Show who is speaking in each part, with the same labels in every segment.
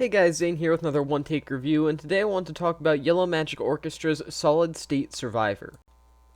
Speaker 1: Hey guys, Zane here with another one-take review, and today I want to talk about Yellow Magic Orchestra's Solid State Survivor.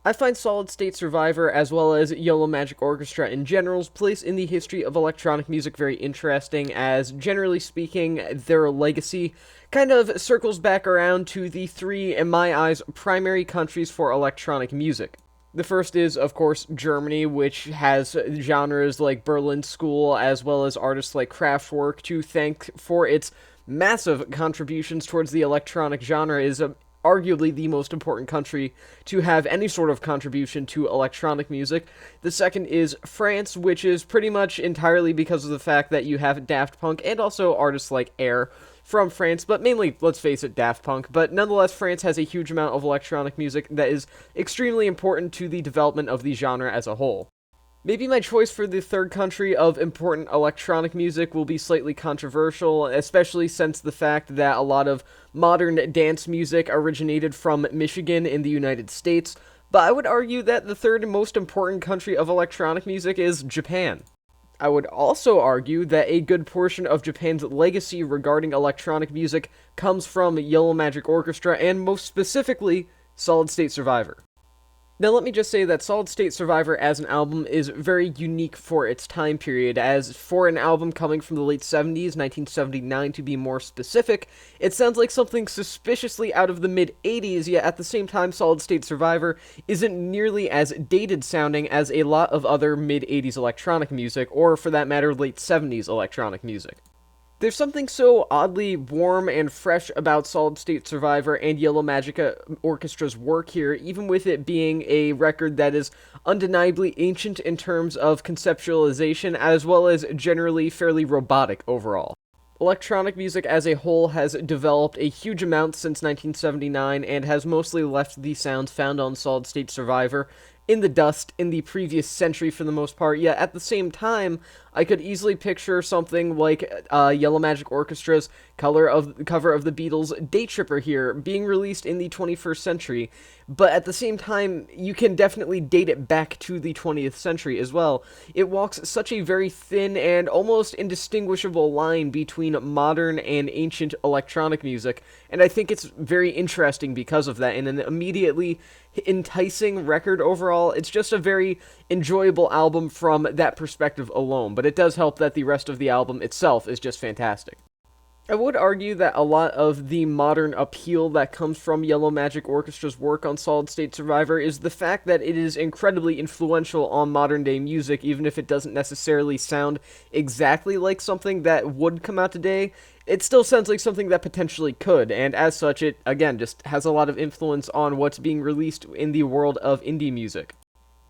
Speaker 1: I find Solid State Survivor, as well as Yellow Magic Orchestra in general's place in the history of electronic music very interesting, as generally speaking, their legacy kind of circles back around to the three, in my eyes, primary countries for electronic music. The first is, of course, Germany, which has genres like Berlin School, as well as artists like Kraftwerk to thank for its massive contributions towards the electronic genre, is arguably the most important country to have any sort of contribution to electronic music. The second is France, which is pretty much entirely because of the fact that you have Daft Punk and also artists like Air from France, but mainly, let's face it, Daft Punk. But nonetheless, France has a huge amount of electronic music that is extremely important to the development of the genre as a whole. Maybe my choice for the third country of important electronic music will be slightly controversial, especially since the fact that a lot of modern dance music originated from Michigan in the United States, but I would argue that the third most important country of electronic music is Japan. I would also argue that a good portion of Japan's legacy regarding electronic music comes from Yellow Magic Orchestra, and most specifically, Solid State Survivor. Now let me just say that Solid State Survivor as an album is very unique for its time period, as for an album coming from the late 70s, 1979 to be more specific, it sounds like something suspiciously out of the mid-80s, yet at the same time Solid State Survivor isn't nearly as dated sounding as a lot of other mid-80s electronic music, or for that matter late 70s electronic music. There's something so oddly warm and fresh about Solid State Survivor and Yellow Magic Orchestra's work here, even with it being a record that is undeniably ancient in terms of conceptualization, as well as generally fairly robotic overall. Electronic music as a whole has developed a huge amount since 1979 and has mostly left the sounds found on Solid State Survivor in the dust in the previous century for the most part, yet at the same time, I could easily picture something like Yellow Magic Orchestra's cover of the Beatles' Day Tripper here being released in the 21st century, but at the same time, you can definitely date it back to the 20th century as well. It walks such a very thin and almost indistinguishable line between modern and ancient electronic music, and I think it's very interesting because of that, and an immediately enticing record overall. It's just a very enjoyable album from that perspective alone, but it does help that the rest of the album itself is just fantastic. I would argue that a lot of the modern appeal that comes from Yellow Magic Orchestra's work on Solid State Survivor is the fact that it is incredibly influential on modern-day music, even if it doesn't necessarily sound exactly like something that would come out today. It still sounds like something that potentially could, and as such, it, again, just has a lot of influence on what's being released in the world of indie music.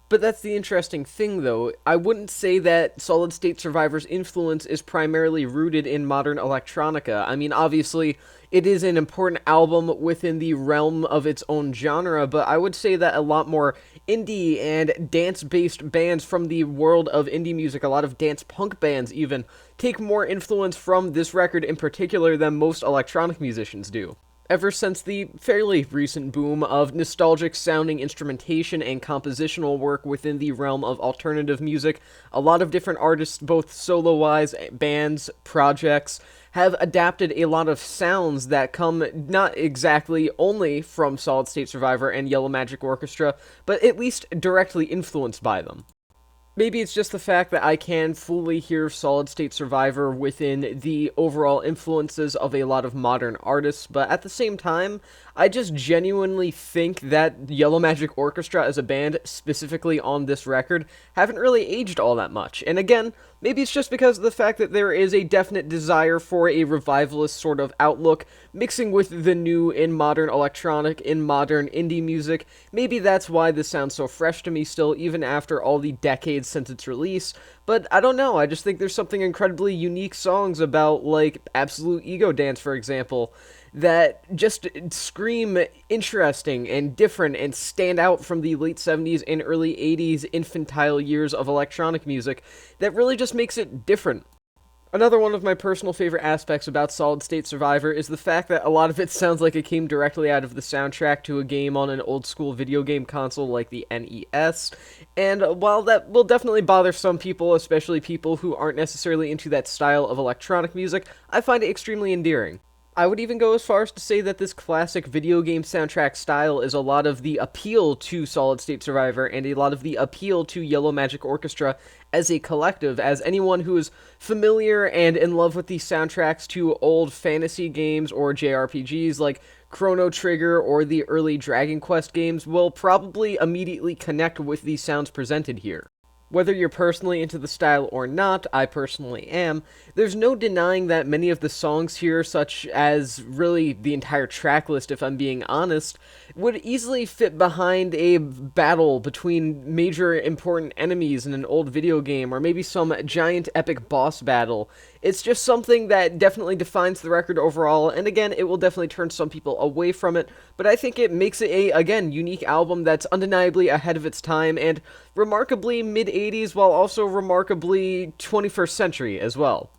Speaker 1: But that's the interesting thing, though. I wouldn't say that Solid State Survivor's influence is primarily rooted in modern electronica. I mean, obviously, it is an important album within the realm of its own genre, but I would say that a lot more indie and dance-based bands from the world of indie music, a lot of dance punk bands even, take more influence from this record in particular than most electronic musicians do. Ever since the fairly recent boom of nostalgic-sounding instrumentation and compositional work within the realm of alternative music, a lot of different artists, both solo-wise, bands, projects, have adapted a lot of sounds that come not exactly only from Solid State Survivor and Yellow Magic Orchestra, but at least directly influenced by them. Maybe it's just the fact that I can fully hear Solid State Survivor within the overall influences of a lot of modern artists, but at the same time, I just genuinely think that Yellow Magic Orchestra as a band, specifically on this record, haven't really aged all that much. And again, maybe it's just because of the fact that there is a definite desire for a revivalist sort of outlook, mixing with the new in modern electronic, in modern indie music. Maybe that's why this sounds so fresh to me still, even after all the decades since its release. But I don't know, I just think there's something incredibly unique songs about, like, Absolute Ego Dance, for example, that just scream interesting and different and stand out from the late 70s and early 80s infantile years of electronic music that really just makes it different. Another one of my personal favorite aspects about Solid State Survivor is the fact that a lot of it sounds like it came directly out of the soundtrack to a game on an old school video game console like the NES. And while that will definitely bother some people, especially people who aren't necessarily into that style of electronic music, I find it extremely endearing. I would even go as far as to say that this classic video game soundtrack style is a lot of the appeal to Solid State Survivor and a lot of the appeal to Yellow Magic Orchestra as a collective, as anyone who is familiar and in love with the soundtracks to old fantasy games or JRPGs like Chrono Trigger or the early Dragon Quest games will probably immediately connect with the sounds presented here. Whether you're personally into the style or not, I personally am, there's no denying that many of the songs here, such as really the entire track list if I'm being honest, would easily fit behind a battle between major important enemies in an old video game, or maybe some giant epic boss battle. It's just something that definitely defines the record overall, and again, it will definitely turn some people away from it, but I think it makes it a, again, unique album that's undeniably ahead of its time, and remarkably mid-80s while also remarkably 21st century as well.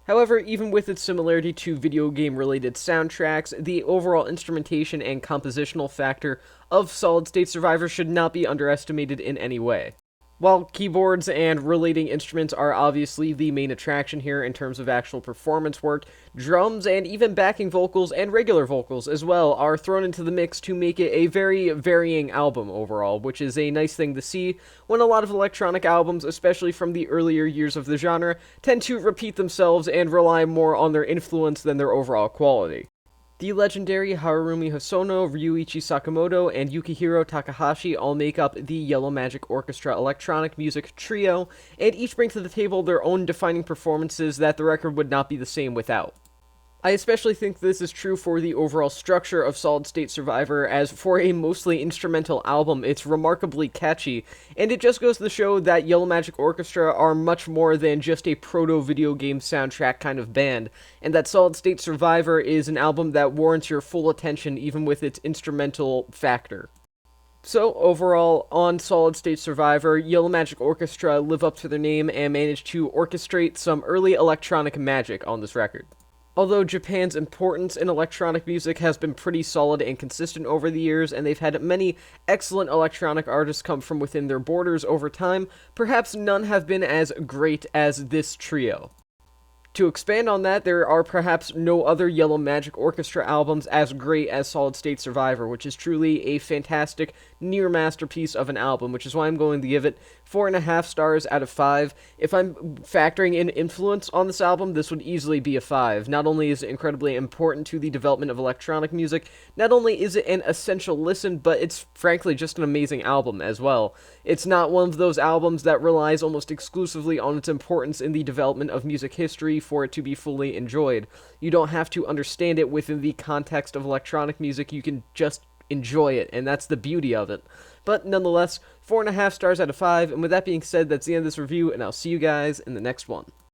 Speaker 1: However, even with its similarity to video game-related soundtracks, the overall instrumentation and compositional factor of Solid State Survivor should not be underestimated in any way. While keyboards and relating instruments are obviously the main attraction here in terms of actual performance work, drums and even backing vocals and regular vocals as well are thrown into the mix to make it a very varying album overall, which is a nice thing to see when a lot of electronic albums, especially from the earlier years of the genre, tend to repeat themselves and rely more on their influence than their overall quality. The legendary Harurumi Hosono, Ryuichi Sakamoto, and Yukihiro Takahashi all make up the Yellow Magic Orchestra electronic music trio, and each bring to the table their own defining performances that the record would not be the same without. I especially think this is true for the overall structure of Solid State Survivor, as for a mostly instrumental album, it's remarkably catchy, and it just goes to show that Yellow Magic Orchestra are much more than just a proto-video game soundtrack kind of band, and that Solid State Survivor is an album that warrants your full attention even with its instrumental factor. So, overall, on Solid State Survivor, Yellow Magic Orchestra live up to their name and manage to orchestrate some early electronic magic on this record. Although Japan's importance in electronic music has been pretty solid and consistent over the years, and they've had many excellent electronic artists come from within their borders over time, perhaps none have been as great as this trio. To expand on that, there are perhaps no other Yellow Magic Orchestra albums as great as Solid State Survivor, which is truly a fantastic, near masterpiece of an album, which is why I'm going to give it 4.5 stars out of 5. If I'm factoring in influence on this album, this would easily be a 5. Not only is it incredibly important to the development of electronic music, not only is it an essential listen, but it's frankly just an amazing album as well. It's not one of those albums that relies almost exclusively on its importance in the development of music history for it to be fully enjoyed. You don't have to understand it within the context of electronic music, you can just enjoy it, and that's the beauty of it. But nonetheless, 4.5 stars out of 5, and with that being said, that's the end of this review, and I'll see you guys in the next one.